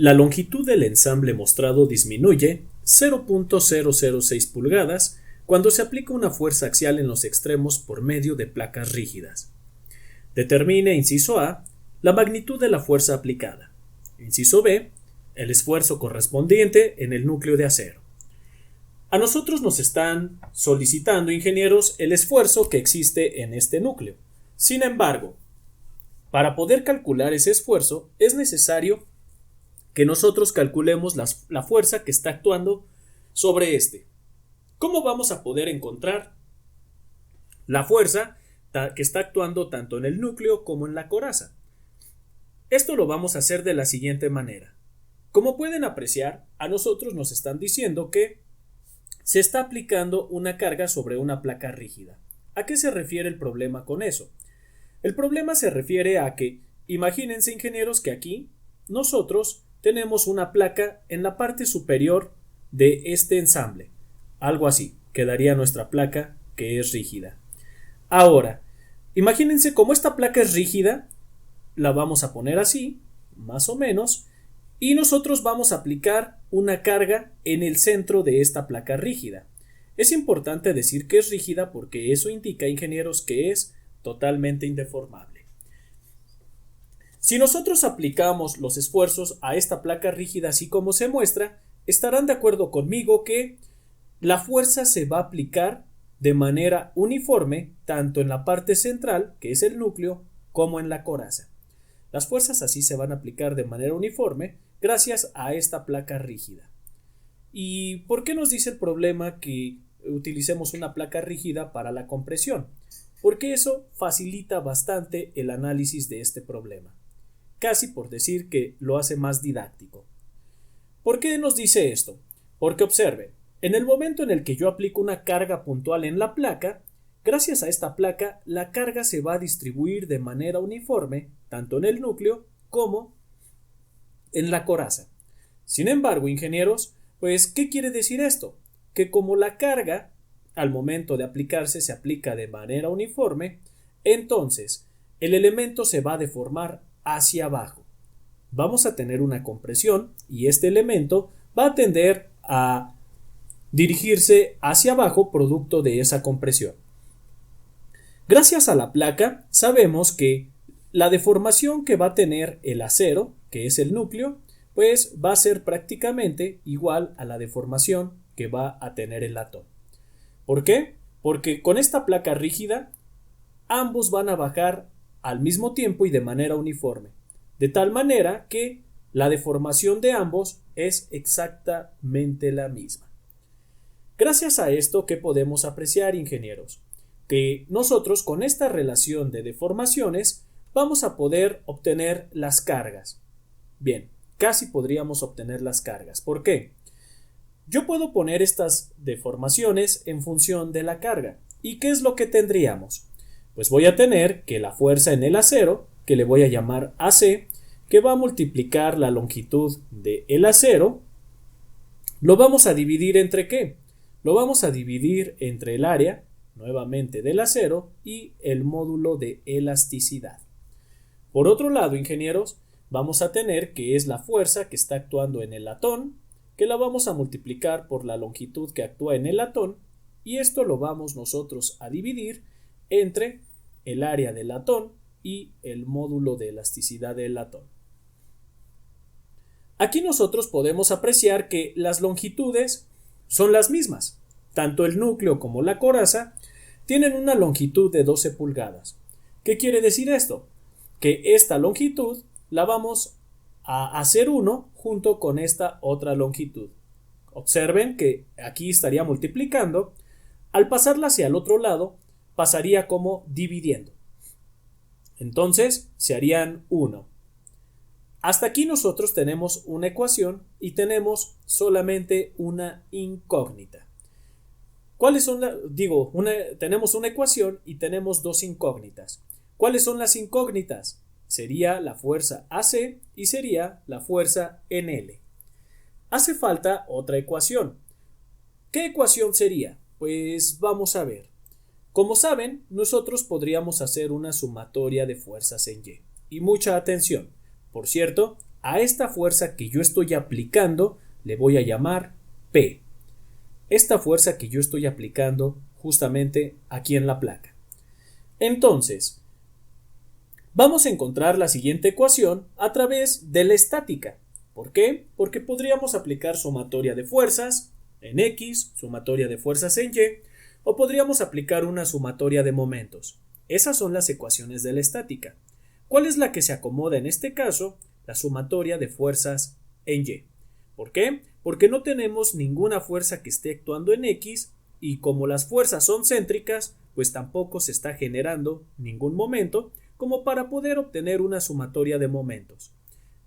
La longitud del ensamble mostrado disminuye 0.006 pulgadas cuando se aplica una fuerza axial en los extremos por medio de placas rígidas. Determine, inciso A, la magnitud de la fuerza aplicada. Inciso B, el esfuerzo correspondiente en el núcleo de acero. A nosotros nos están solicitando, ingenieros, el esfuerzo que existe en este núcleo. Sin embargo, para poder calcular ese esfuerzo es necesario que nosotros calculemos la fuerza que está actuando sobre este. ¿Cómo vamos a poder encontrar la fuerza que está actuando tanto en el núcleo como en la coraza? Esto lo vamos a hacer de la siguiente manera. Como pueden apreciar, a nosotros nos están diciendo que se está aplicando una carga sobre una placa rígida. ¿A qué se refiere el problema con eso? El problema se refiere a que, imagínense, ingenieros, que aquí nosotros tenemos una placa en la parte superior de este ensamble. Algo así quedaría nuestra placa, que es rígida. Ahora, imagínense, como esta placa es rígida, la vamos a poner así, más o menos, y nosotros vamos a aplicar una carga en el centro de esta placa rígida. Es importante decir que es rígida porque eso indica, ingenieros, que es totalmente indeformable. Si nosotros aplicamos los esfuerzos a esta placa rígida así como se muestra, estarán de acuerdo conmigo que la fuerza se va a aplicar de manera uniforme tanto en la parte central, que es el núcleo, como en la coraza. Las fuerzas así se van a aplicar de manera uniforme gracias a esta placa rígida. ¿Y por qué nos dice el problema que utilicemos una placa rígida para la compresión? Porque eso facilita bastante el análisis de este problema. Casi por decir que lo hace más didáctico. ¿Por qué nos dice esto? Porque observen, en el momento en el que yo aplico una carga puntual en la placa, gracias a esta placa, la carga se va a distribuir de manera uniforme, tanto en el núcleo como en la coraza. Sin embargo, ingenieros, pues, ¿qué quiere decir esto? Que como la carga, al momento de aplicarse, se aplica de manera uniforme, entonces el elemento se va a deformar hacia abajo. Vamos a tener una compresión y este elemento va a tender a dirigirse hacia abajo producto de esa compresión. Gracias a la placa sabemos que la deformación que va a tener el acero, que es el núcleo, pues va a ser prácticamente igual a la deformación que va a tener el latón. ¿Por qué? Porque con esta placa rígida ambos van a bajar al mismo tiempo y de manera uniforme, de tal manera que la deformación de ambos es exactamente la misma. Gracias a esto, ¿qué podemos apreciar, ingenieros? Que nosotros con esta relación de deformaciones vamos a poder obtener las cargas. Bien, casi podríamos obtener las cargas. ¿Por qué? Yo puedo poner estas deformaciones en función de la carga. ¿Y qué es lo que tendríamos? Pues voy a tener que la fuerza en el acero, que le voy a llamar AC, que va a multiplicar la longitud del acero, lo vamos a dividir entre ¿qué? Lo vamos a dividir entre el área, nuevamente del acero, y el módulo de elasticidad. Por otro lado, ingenieros, vamos a tener que es la fuerza que está actuando en el latón, que la vamos a multiplicar por la longitud que actúa en el latón, y esto lo vamos nosotros a dividir entre el área del latón y el módulo de elasticidad del latón. Aquí nosotros podemos apreciar que las longitudes son las mismas. Tanto el núcleo como la coraza tienen una longitud de 12 pulgadas. ¿Qué quiere decir esto? Que esta longitud la vamos a hacer 1 junto con esta otra longitud. Observen que aquí estaría multiplicando. Al pasarla hacia el otro lado, pasaría como dividiendo. Entonces, se harían 1. Hasta aquí nosotros tenemos una ecuación y tenemos solamente una incógnita. ¿Cuáles son tenemos una ecuación y tenemos dos incógnitas. ¿Cuáles son las incógnitas? Sería la fuerza AC y sería la fuerza en L. Hace falta otra ecuación. ¿Qué ecuación sería? Pues vamos a ver. Como saben, nosotros podríamos hacer una sumatoria de fuerzas en Y. Y mucha atención. Por cierto, A esta fuerza que yo estoy aplicando le voy a llamar P. Esta fuerza que yo estoy aplicando justamente aquí en la placa. Entonces, vamos a encontrar la siguiente ecuación a través de la estática. ¿Por qué? Porque podríamos aplicar sumatoria de fuerzas en X, sumatoria de fuerzas en Y, o podríamos aplicar una sumatoria de momentos. Esas son las ecuaciones de la estática. ¿Cuál es la que se acomoda en este caso? La sumatoria de fuerzas en Y. ¿Por qué? Porque no tenemos ninguna fuerza que esté actuando en X y como las fuerzas son céntricas, pues tampoco se está generando ningún momento como para poder obtener una sumatoria de momentos.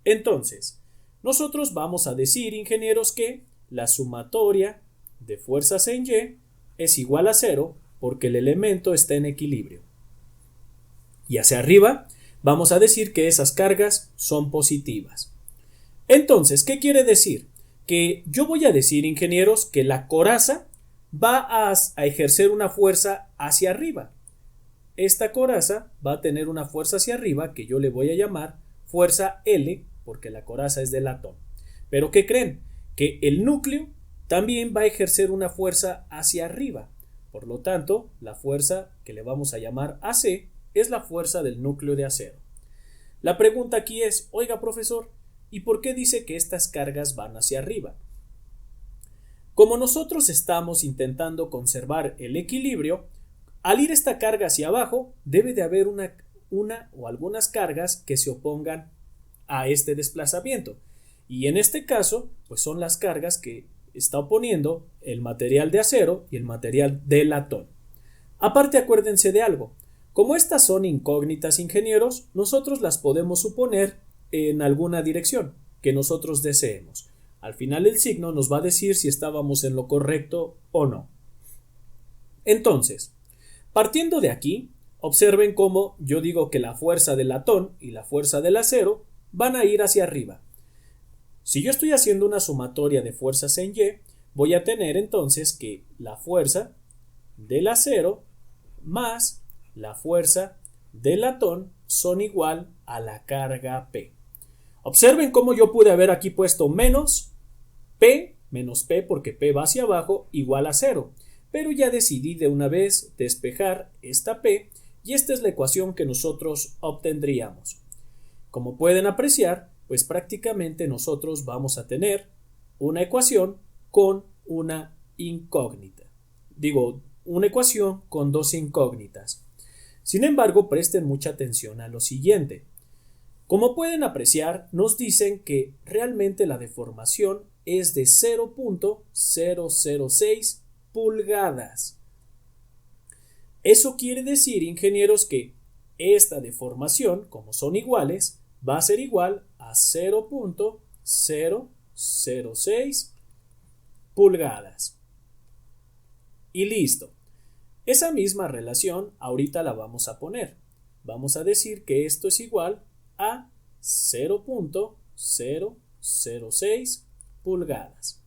Entonces, nosotros vamos a decir, ingenieros, que la sumatoria de fuerzas en Y es igual a 0 porque el elemento está en equilibrio. Y hacia arriba vamos a decir que esas cargas son positivas. Entonces, ¿qué quiere decir? Que yo voy a decir, ingenieros, que la coraza va a ejercer una fuerza hacia arriba. Esta coraza va a tener una fuerza hacia arriba que yo le voy a llamar fuerza L, porque la coraza es de latón. Pero ¿qué creen? Que el núcleo también va a ejercer una fuerza hacia arriba. Por lo tanto, la fuerza que le vamos a llamar AC es la fuerza del núcleo de acero. La pregunta aquí es, oiga, profesor, ¿y por qué dice que estas cargas van hacia arriba? Como nosotros estamos intentando conservar el equilibrio, al ir esta carga hacia abajo, debe de haber una o algunas cargas que se opongan a este desplazamiento. Y en este caso, pues son las cargas que está oponiendo el material de acero y el material de latón. Aparte, acuérdense de algo. Como estas son incógnitas, ingenieros, nosotros las podemos suponer en alguna dirección que nosotros deseemos. Al final el signo nos va a decir si estábamos en lo correcto o no. Entonces, partiendo de aquí, observen cómo yo digo que la fuerza del latón y la fuerza del acero van a ir hacia arriba. Si yo estoy haciendo una sumatoria de fuerzas en Y, voy a tener entonces que la fuerza del acero más la fuerza del latón son igual a la carga P. Observen cómo yo pude haber aquí puesto menos P porque P va hacia abajo igual a 0. Pero ya decidí de una vez despejar esta P y esta es la ecuación que nosotros obtendríamos. Como pueden apreciar, pues prácticamente nosotros vamos a tener una ecuación con una incógnita. Digo, una ecuación con dos incógnitas. Sin embargo, presten mucha atención a lo siguiente. Como pueden apreciar, nos dicen que realmente la deformación es de 0.006 pulgadas. Eso quiere decir, ingenieros, que esta deformación, como son iguales, va a ser igual a 0.006 pulgadas. Y listo. Esa misma relación ahorita la vamos a poner. Vamos a decir que esto es igual a 0.006 pulgadas.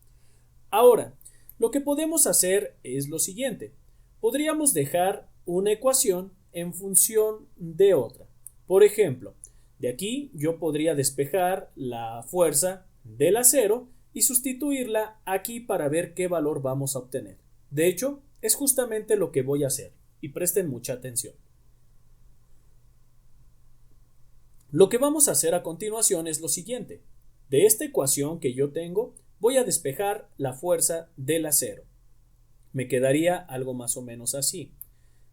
Ahora, lo que podemos hacer es lo siguiente. Podríamos dejar una ecuación en función de otra. Por ejemplo, de aquí yo podría despejar la fuerza del acero y sustituirla aquí para ver qué valor vamos a obtener. De hecho, es justamente lo que voy a hacer y presten mucha atención. Lo que vamos a hacer a continuación es lo siguiente. De esta ecuación que yo tengo, voy a despejar la fuerza del acero. Me quedaría algo más o menos así.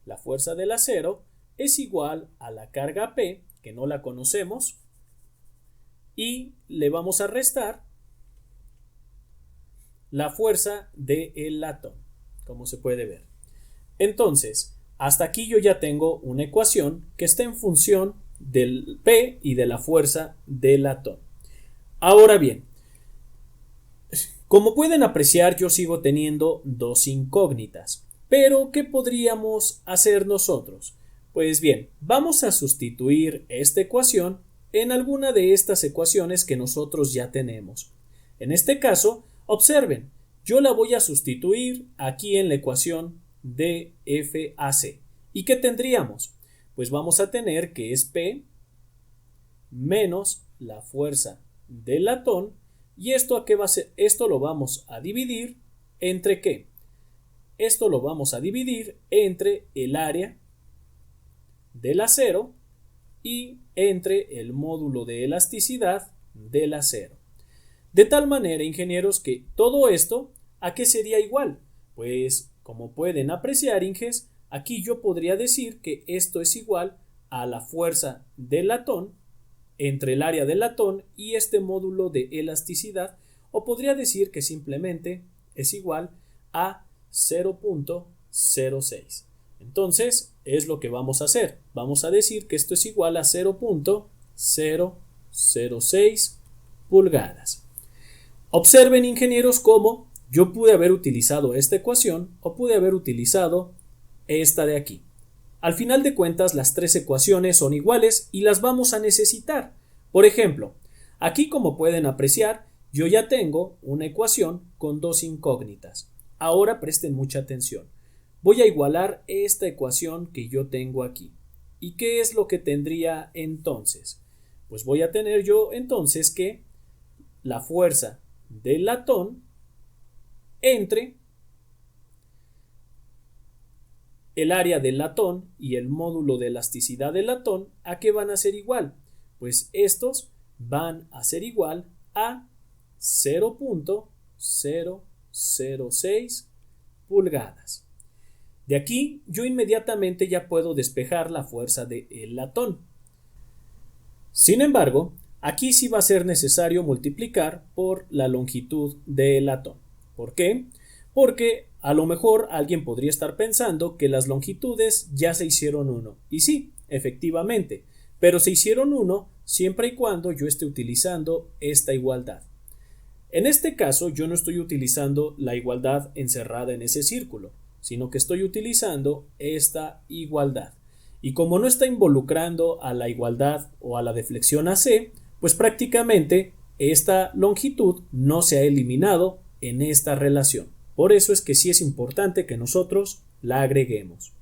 La fuerza del acero es igual a la carga P, que no la conocemos, y le vamos a restar la fuerza del latón, como se puede ver. Entonces, hasta aquí yo ya tengo una ecuación que está en función del P y de la fuerza del latón. Ahora bien, como pueden apreciar, yo sigo teniendo dos incógnitas. Pero, ¿qué podríamos hacer nosotros? Pues bien, vamos a sustituir esta ecuación en alguna de estas ecuaciones que nosotros ya tenemos. En este caso, observen, yo la voy a sustituir aquí en la ecuación de FAC. ¿Y qué tendríamos? Pues vamos a tener que es P menos la fuerza del latón. ¿Y esto a qué va a ser? Esto lo vamos a dividir ¿entre qué? Esto lo vamos a dividir entre el área del acero y entre el módulo de elasticidad del acero. De tal manera, ingenieros, que todo esto, ¿a qué sería igual? Pues, como pueden apreciar, inges, aquí yo podría decir que esto es igual a la fuerza del latón entre el área del latón y este módulo de elasticidad, o podría decir que simplemente es igual a 0.06. Entonces, es lo que vamos a hacer. Vamos a decir que esto es igual a 0.006 pulgadas. Observen, ingenieros, cómo yo pude haber utilizado esta ecuación o pude haber utilizado esta de aquí. Al final de cuentas, las tres ecuaciones son iguales y las vamos a necesitar. Por ejemplo, aquí, como pueden apreciar, yo ya tengo una ecuación con dos incógnitas. Ahora presten mucha atención. Voy a igualar esta ecuación que yo tengo aquí. ¿Y qué es lo que tendría entonces? Pues voy a tener yo entonces que la fuerza del latón entre el área del latón y el módulo de elasticidad del latón, ¿a qué van a ser igual? Pues estos van a ser igual a 0.006 pulgadas. De aquí yo inmediatamente ya puedo despejar la fuerza del latón. Sin embargo, aquí sí va a ser necesario multiplicar por la longitud del latón. ¿Por qué? Porque a lo mejor alguien podría estar pensando que las longitudes ya se hicieron 1. Y sí, efectivamente, pero se hicieron 1 siempre y cuando yo esté utilizando esta igualdad. En este caso, yo no estoy utilizando la igualdad encerrada en ese círculo, sino que estoy utilizando esta igualdad. Y como no está involucrando a la igualdad o a la deflexión AC, pues prácticamente esta longitud no se ha eliminado en esta relación. Por eso es que sí es importante que nosotros la agreguemos.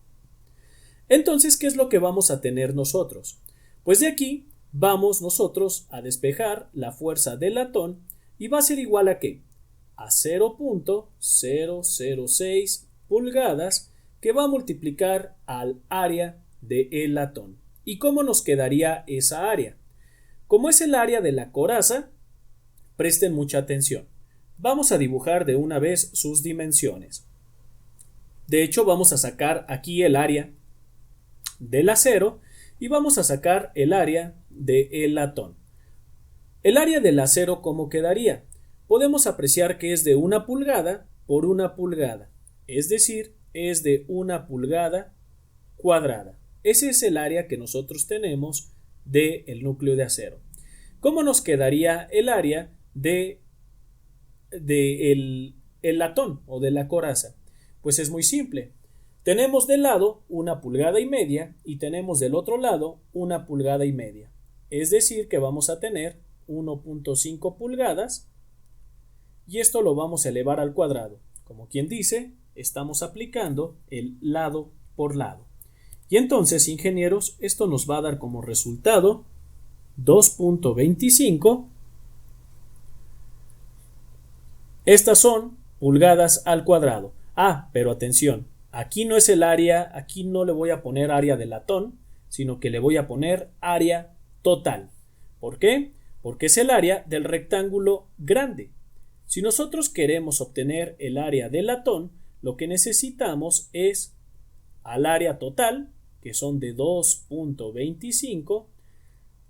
Entonces, ¿qué es lo que vamos a tener nosotros? Pues de aquí vamos nosotros a despejar la fuerza del latón y va a ser igual a ¿qué? A 0.006 pulgadas, que va a multiplicar al área del latón. ¿Y cómo nos quedaría esa área? Como es el área de la coraza, presten mucha atención. Vamos a dibujar de una vez sus dimensiones. De hecho, vamos a sacar aquí el área del acero y vamos a sacar el área del latón. El área del acero, ¿cómo quedaría? Podemos apreciar que es de 1 pulgada por 1 pulgada, es decir, es de 1 pulgada cuadrada. Ese es el área que nosotros tenemos del núcleo de acero. ¿Cómo nos quedaría el área del latón o de la coraza? Pues es muy simple. Tenemos del lado 1,5 pulgadas y tenemos del otro lado 1,5 pulgadas. Es decir, que vamos a tener 1.5 pulgadas y esto lo vamos a elevar al cuadrado. Como quien dice, estamos aplicando el lado por lado. Y entonces, ingenieros, esto nos va a dar como resultado 2.25. Estas son pulgadas al cuadrado. Pero atención, aquí no es el área, aquí no le voy a poner área de latón, sino que le voy a poner área total. ¿Por qué? Porque es el área del rectángulo grande. Si nosotros queremos obtener el área del latón, lo que necesitamos es al área total, que son de 2.25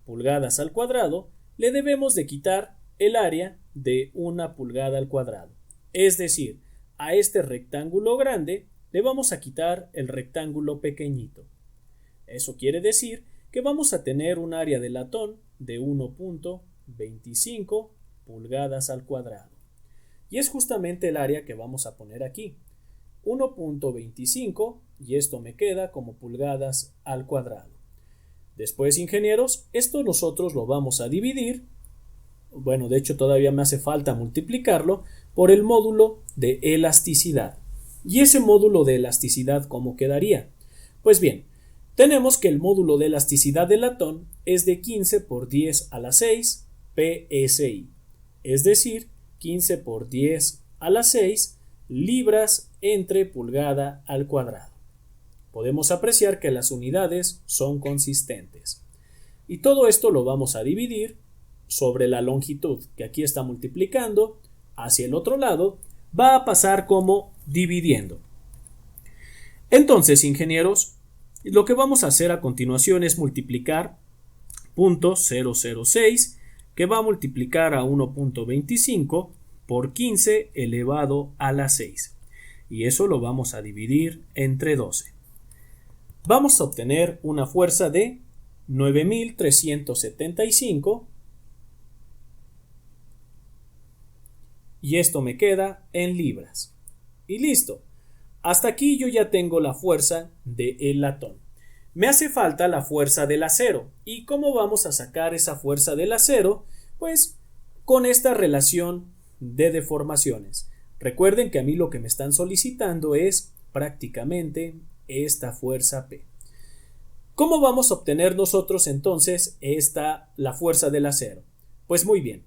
pulgadas al cuadrado, le debemos de quitar el área de 1 pulgada al cuadrado. Es decir, a este rectángulo grande le vamos a quitar el rectángulo pequeñito. Eso quiere decir que vamos a tener un área de latón de 1.25 pulgadas al cuadrado. Y es justamente el área que vamos a poner aquí. 1.25 y esto me queda como pulgadas al cuadrado. Después, ingenieros, esto nosotros lo vamos a dividir. Bueno, de hecho todavía me hace falta multiplicarlo por el módulo de elasticidad. ¿Y ese módulo de elasticidad cómo quedaría? Pues bien, tenemos que el módulo de elasticidad del latón es de 15 por 10 a la 6 PSI, es decir, 15 por 10 a la 6 libras entre pulgada al cuadrado. Podemos apreciar que las unidades son consistentes. Y todo esto lo vamos a dividir sobre la longitud, que aquí está multiplicando, hacia el otro lado, va a pasar como dividiendo. Entonces, ingenieros, lo que vamos a hacer a continuación es multiplicar 0.006, que va a multiplicar a 1.25 por 15 elevado a la 6. Y eso lo vamos a dividir entre 12. Vamos a obtener una fuerza de 9.375 y esto me queda en libras. Y listo. Hasta aquí yo ya tengo la fuerza del latón. Me hace falta la fuerza del acero. ¿Y cómo vamos a sacar esa fuerza del acero? Pues con esta relación de deformaciones. Recuerden que a mí lo que me están solicitando es prácticamente esta fuerza P. ¿Cómo vamos a obtener nosotros entonces la fuerza del acero? Pues muy bien.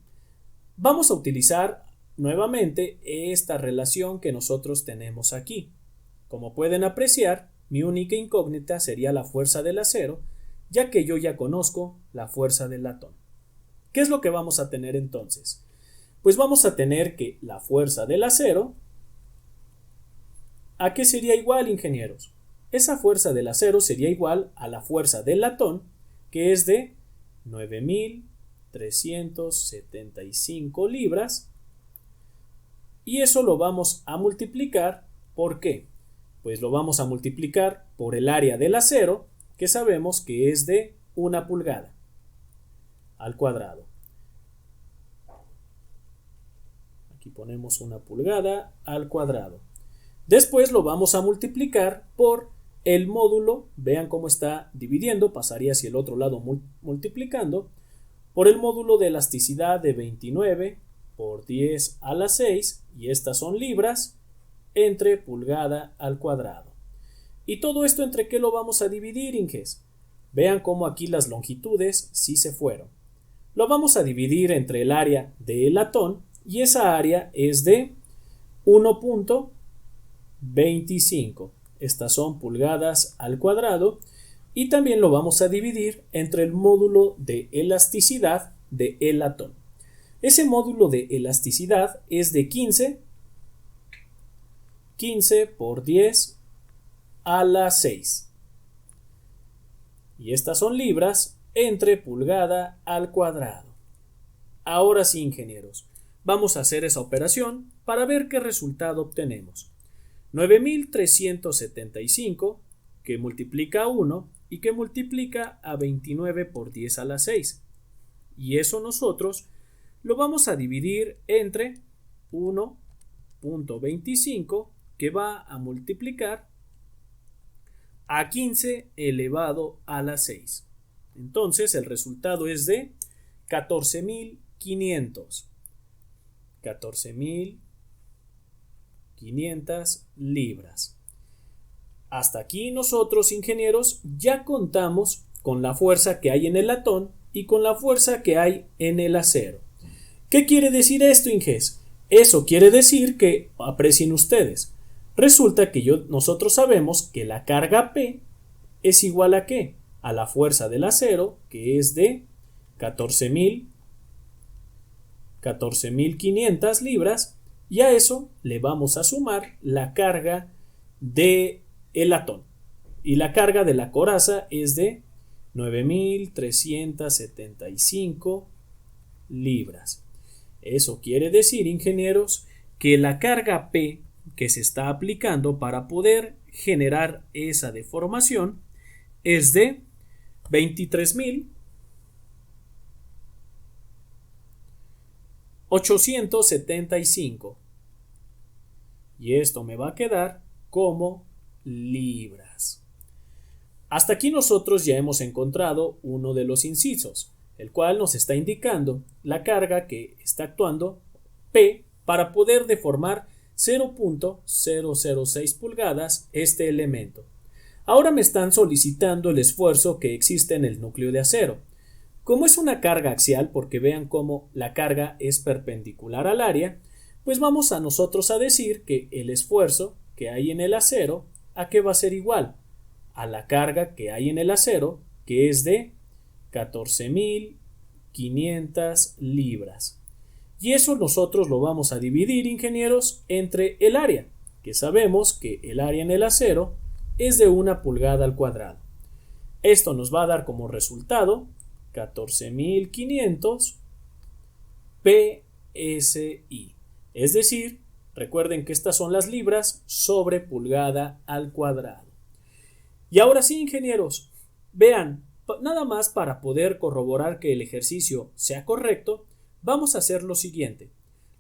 Vamos a utilizar nuevamente esta relación que nosotros tenemos aquí. Como pueden apreciar, mi única incógnita sería la fuerza del acero, ya que yo ya conozco la fuerza del latón. ¿Qué es lo que vamos a tener entonces? Pues vamos a tener que la fuerza del acero, ¿a qué sería igual, ingenieros? Esa fuerza del acero sería igual a la fuerza del latón, que es de 9.375 libras, y eso lo vamos a multiplicar. ¿Por qué? Pues lo vamos a multiplicar por el área del acero, que sabemos que es de 1 pulgada al cuadrado. Aquí ponemos 1 pulgada al cuadrado. Después lo vamos a multiplicar por el módulo, vean cómo está dividiendo, pasaría hacia el otro lado multiplicando, por el módulo de elasticidad de 29 por 10 a la 6, y estas son libras, entre pulgada al cuadrado. ¿Y todo esto entre qué lo vamos a dividir, Inges? Vean cómo aquí las longitudes sí se fueron. Lo vamos a dividir entre el área del latón, y esa área es de 1.25. Estas son pulgadas al cuadrado, y también lo vamos a dividir entre el módulo de elasticidad del latón. Ese módulo de elasticidad es de 15 por 10 a la 6. Y estas son libras entre pulgada al cuadrado. Ahora sí, ingenieros, vamos a hacer esa operación para ver qué resultado obtenemos. 9.375 que multiplica a 1 y que multiplica a 29 por 10 a la 6. Y eso nosotros lo vamos a dividir entre 1.25 que va a multiplicar a 15 elevado a la 6. Entonces el resultado es de 14.500. 14.500 libras. Hasta aquí nosotros, ingenieros, ya contamos con la fuerza que hay en el latón y con la fuerza que hay en el acero. ¿Qué quiere decir esto, Inges? Eso quiere decir que, aprecien ustedes, resulta que nosotros sabemos que la carga P es igual a ¿qué? A la fuerza del acero, que es de 14.500 libras, y a eso le vamos a sumar la carga del latón. Y la carga de la coraza es de 9.375 libras. Eso quiere decir, ingenieros, que la carga P que se está aplicando para poder generar esa deformación es de 23.875. Y esto me va a quedar como libras. Hasta aquí nosotros ya hemos encontrado uno de los incisos, el cual nos está indicando la carga que está actuando P para poder deformar 0.006 pulgadas este elemento. Ahora me están solicitando el esfuerzo que existe en el núcleo de acero. Como es una carga axial, porque vean cómo la carga es perpendicular al área, pues vamos a nosotros a decir que el esfuerzo que hay en el acero, ¿a qué va a ser igual? A la carga que hay en el acero, que es de 14.500 libras. Y eso nosotros lo vamos a dividir, ingenieros, entre el área, que sabemos que el área en el acero es de 1 pulgada al cuadrado. Esto nos va a dar como resultado 14.500 PSI. Es decir, recuerden que estas son las libras sobre pulgada al cuadrado. Y ahora sí, ingenieros, vean, nada más para poder corroborar que el ejercicio sea correcto, vamos a hacer lo siguiente.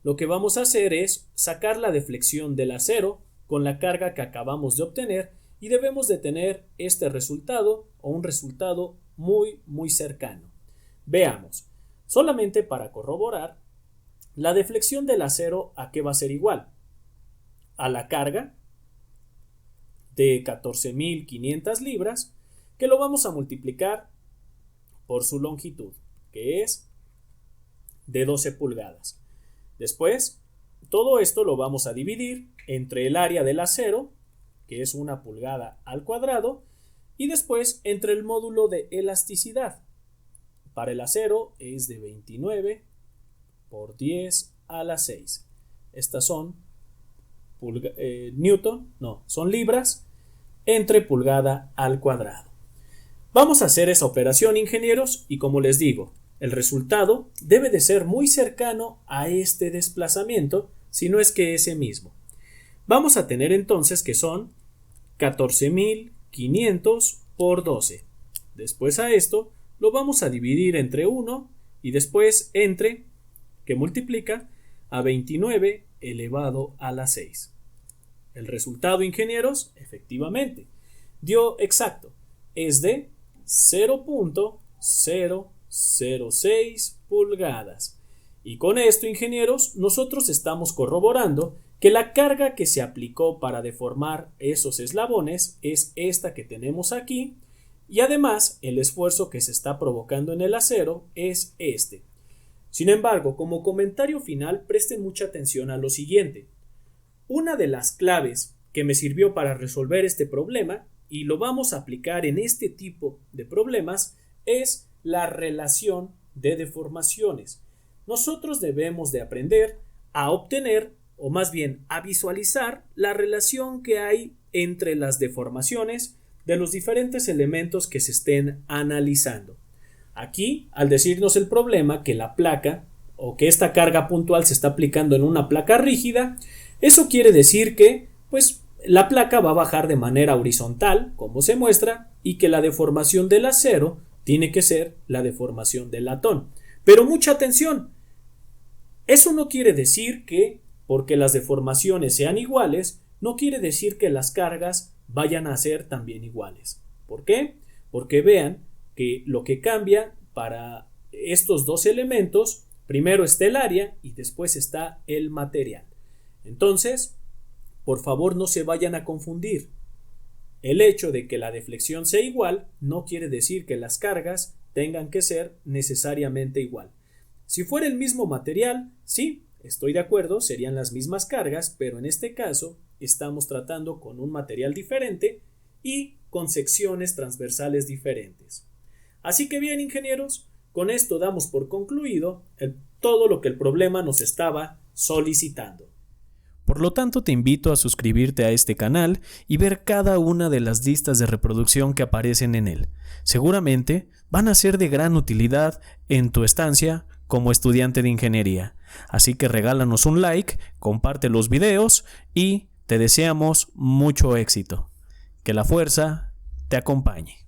Lo que vamos a hacer es sacar la deflexión del acero con la carga que acabamos de obtener y debemos de tener este resultado o un resultado muy cercano. Veamos, solamente para corroborar, la deflexión del acero ¿a qué va a ser igual? A la carga de 14.500 libras, que lo vamos a multiplicar por su longitud, que es de 12 pulgadas. Después, todo esto lo vamos a dividir entre el área del acero, que es 1 pulgada al cuadrado, y después entre el módulo de elasticidad. Para el acero es de 29 por 10 a la 6. Estas son son libras entre pulgada al cuadrado. Vamos a hacer esa operación, ingenieros, y como les digo, el resultado debe de ser muy cercano a este desplazamiento, si no es que ese mismo. Vamos a tener entonces que son 14.500 por 12. Después a esto lo vamos a dividir entre 1 y después entre, que multiplica, a 29 elevado a la 6. El resultado, ingenieros, efectivamente, dio exacto, es de 0.006 pulgadas. Y con esto, ingenieros, nosotros estamos corroborando que la carga que se aplicó para deformar esos eslabones es esta que tenemos aquí, y además el esfuerzo que se está provocando en el acero es este. Sin embargo, como comentario final, presten mucha atención a lo siguiente. Una de las claves que me sirvió para resolver este problema, y lo vamos a aplicar en este tipo de problemas, es la relación de deformaciones. Nosotros debemos de aprender a obtener, o más bien a visualizar, la relación que hay entre las deformaciones de los diferentes elementos que se estén analizando. Aquí, al decirnos el problema que la placa o que esta carga puntual se está aplicando en una placa rígida, eso quiere decir que, pues, la placa va a bajar de manera horizontal, como se muestra, y que la deformación del acero tiene que ser la deformación del latón. Pero mucha atención, eso no quiere decir que, porque las deformaciones sean iguales, no quiere decir que las cargas vayan a ser también iguales. ¿Por qué? Porque vean que lo que cambia para estos dos elementos, primero está el área y después está el material. Entonces, por favor no se vayan a confundir. El hecho de que la deflexión sea igual no quiere decir que las cargas tengan que ser necesariamente igual. Si fuera el mismo material, sí, estoy de acuerdo, serían las mismas cargas, pero en este caso estamos tratando con un material diferente y con secciones transversales diferentes. Así que bien, ingenieros, con esto damos por concluido todo lo que el problema nos estaba solicitando. Por lo tanto, te invito a suscribirte a este canal y ver cada una de las listas de reproducción que aparecen en él. Seguramente van a ser de gran utilidad en tu estancia como estudiante de ingeniería. Así que regálanos un like, comparte los videos y te deseamos mucho éxito. Que la fuerza te acompañe.